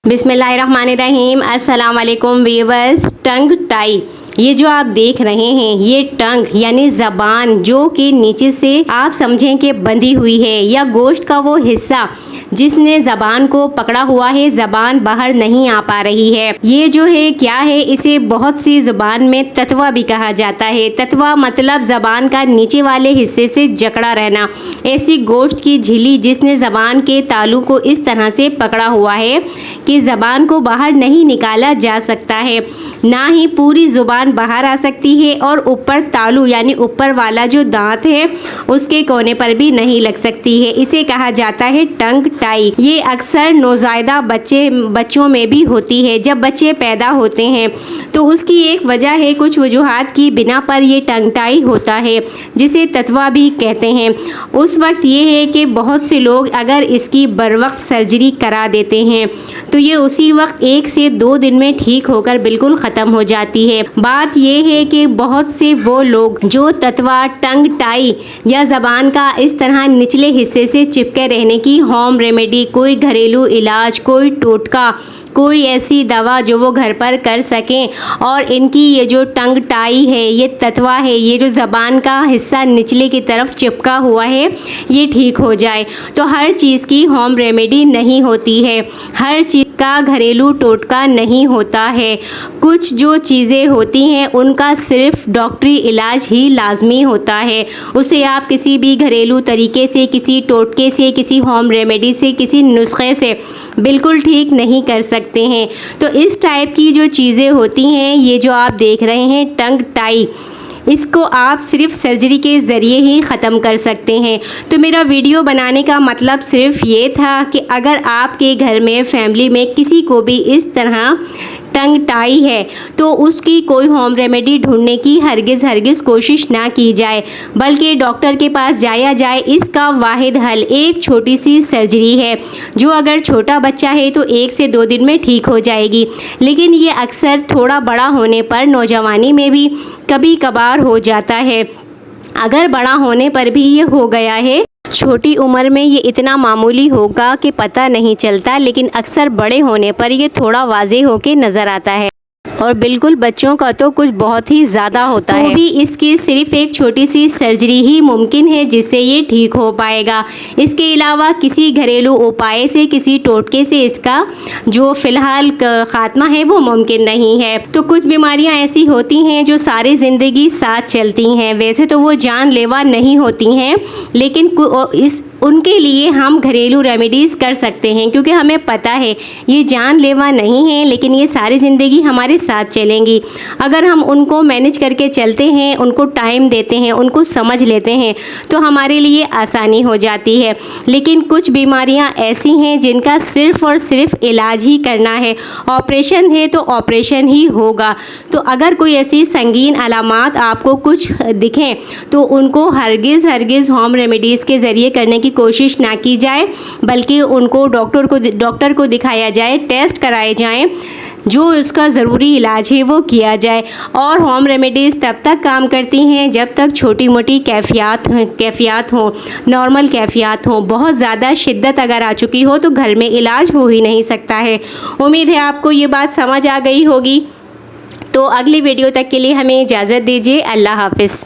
बिस्मिल्लाहिर्रहमानिर्रहीम। अस्सलाम वालेकुम व्यूअर्स। टंग टाई, ये जो आप देख रहे हैं ये टंग यानी ज़बान जो कि नीचे से आप समझें कि बंधी हुई है या गोश्त का वो हिस्सा जिसने ज़बान को पकड़ा हुआ है, ज़बान बाहर नहीं आ पा रही है। ये जो है क्या है, इसे बहुत सी ज़बान में ततवा भी कहा जाता है। ततवा मतलब ज़बान का नीचे वाले हिस्से से जकड़ा रहना, ऐसी गोश्त की झिल्ली जिसने ज़बान के तालू को इस तरह से पकड़ा हुआ है कि ज़बान को बाहर नहीं निकाला जा सकता है, ना ही पूरी ज़ुबान बाहर आ सकती है और ऊपर तालू यानी ऊपर वाला जो दांत है उसके कोने पर भी नहीं लग सकती है। इसे कहा जाता है टंग टाई। ये अक्सर नौज़ायदा बच्चों में भी होती है। जब बच्चे पैदा होते हैं तो उसकी एक वजह है, कुछ वजूहात की बिना पर ये टंग टाई होता है जिसे ततवा भी कहते हैं। उस वक्त ये है कि बहुत से लोग अगर इसकी बर वक्त सर्जरी करा देते हैं तो ये उसी वक्त 1 से 2 दिन में ठीक होकर बिल्कुल ख़त्म हो जाती है। बात यह है कि बहुत से वो लोग जो ततवा, टंग टाई या ज़बान का इस तरह निचले हिस्से से चिपके रहने की होम रेमेडी, कोई घरेलू इलाज, कोई टोटका, कोई ऐसी दवा जो वो घर पर कर सकें और इनकी ये जो टंग टाई है, ये ततवा है, ये जो ज़बान का हिस्सा निचले की तरफ चिपका हुआ है, ये ठीक हो जाए। तो हर चीज़ की होम रेमेडी नहीं होती है, हर चीज़ का घरेलू टोटका नहीं होता है। कुछ जो चीज़ें होती हैं उनका सिर्फ डॉक्टरी इलाज ही लाजमी होता है। उसे आप किसी भी घरेलू तरीके से, किसी टोटके से, किसी होम रेमेडी से, किसी नुस्खे से बिल्कुल ठीक नहीं कर सकते हैं। तो इस टाइप की जो चीज़ें होती हैं, ये जो आप देख रहे हैं टंग टाई, इसको आप सिर्फ सर्जरी के ज़रिए ही ख़त्म कर सकते हैं। तो मेरा वीडियो बनाने का मतलब सिर्फ ये था कि अगर आपके घर में, फैमिली में किसी को भी इस तरह टंग टाई है तो उसकी कोई होम रेमेडी ढूंढने की हरगिज़ कोशिश ना की जाए, बल्कि डॉक्टर के पास जाया जाए। इसका वाहिद हल एक छोटी सी सर्जरी है जो अगर छोटा बच्चा है तो 1 से 2 दिन में ठीक हो जाएगी, लेकिन ये अक्सर थोड़ा बड़ा होने पर, नौजवानी में भी कभी कभार हो जाता है। अगर बड़ा होने पर भी ये हो गया है, छोटी उम्र में ये इतना मामूली होगा कि पता नहीं चलता, लेकिन अक्सर बड़े होने पर ये थोड़ा वाज़ेह होके नज़र आता है और बिल्कुल बच्चों का तो कुछ बहुत ही ज़्यादा होता है। भी इसकी सिर्फ एक छोटी सी सर्जरी ही मुमकिन है जिससे ये ठीक हो पाएगा। इसके अलावा किसी घरेलू उपाय से, किसी टोटके से इसका जो फ़िलहाल ख़ात्मा है वो मुमकिन नहीं है। तो कुछ बीमारियां ऐसी होती हैं जो सारी ज़िंदगी साथ चलती हैं। वैसे तो वो जानलेवा नहीं होती हैं, लेकिन उनके लिए हम घरेलू रेमेडीज़ कर सकते हैं, क्योंकि हमें पता है ये जानलेवा नहीं है, लेकिन ये सारी ज़िंदगी हमारे साथ चलेंगी। अगर हम उनको मैनेज करके चलते हैं, उनको टाइम देते हैं, उनको समझ लेते हैं तो हमारे लिए आसानी हो जाती है। लेकिन कुछ बीमारियां ऐसी हैं जिनका सिर्फ़ और सिर्फ इलाज ही करना है। ऑपरेशन है तो ऑपरेशन ही होगा। तो अगर कोई ऐसी संगीन अलामात आपको कुछ दिखें तो उनको हरगिज़ होम रेमेडीज़ के ज़रिए करने की कोशिश ना की जाए, बल्कि उनको डॉक्टर को दिखाया जाए, टेस्ट कराए जाएं, जो उसका ज़रूरी इलाज है वो किया जाए। और होम रेमेडीज़ तब तक काम करती हैं जब तक छोटी मोटी कैफियत हो, नॉर्मल कैफियत हो। बहुत ज़्यादा शिद्दत अगर आ चुकी हो तो घर में इलाज हो ही नहीं सकता है। उम्मीद है आपको ये बात समझ आ गई होगी। तो अगली वीडियो तक के लिए हमें इजाज़त दीजिए। अल्लाह हाफ़िज़।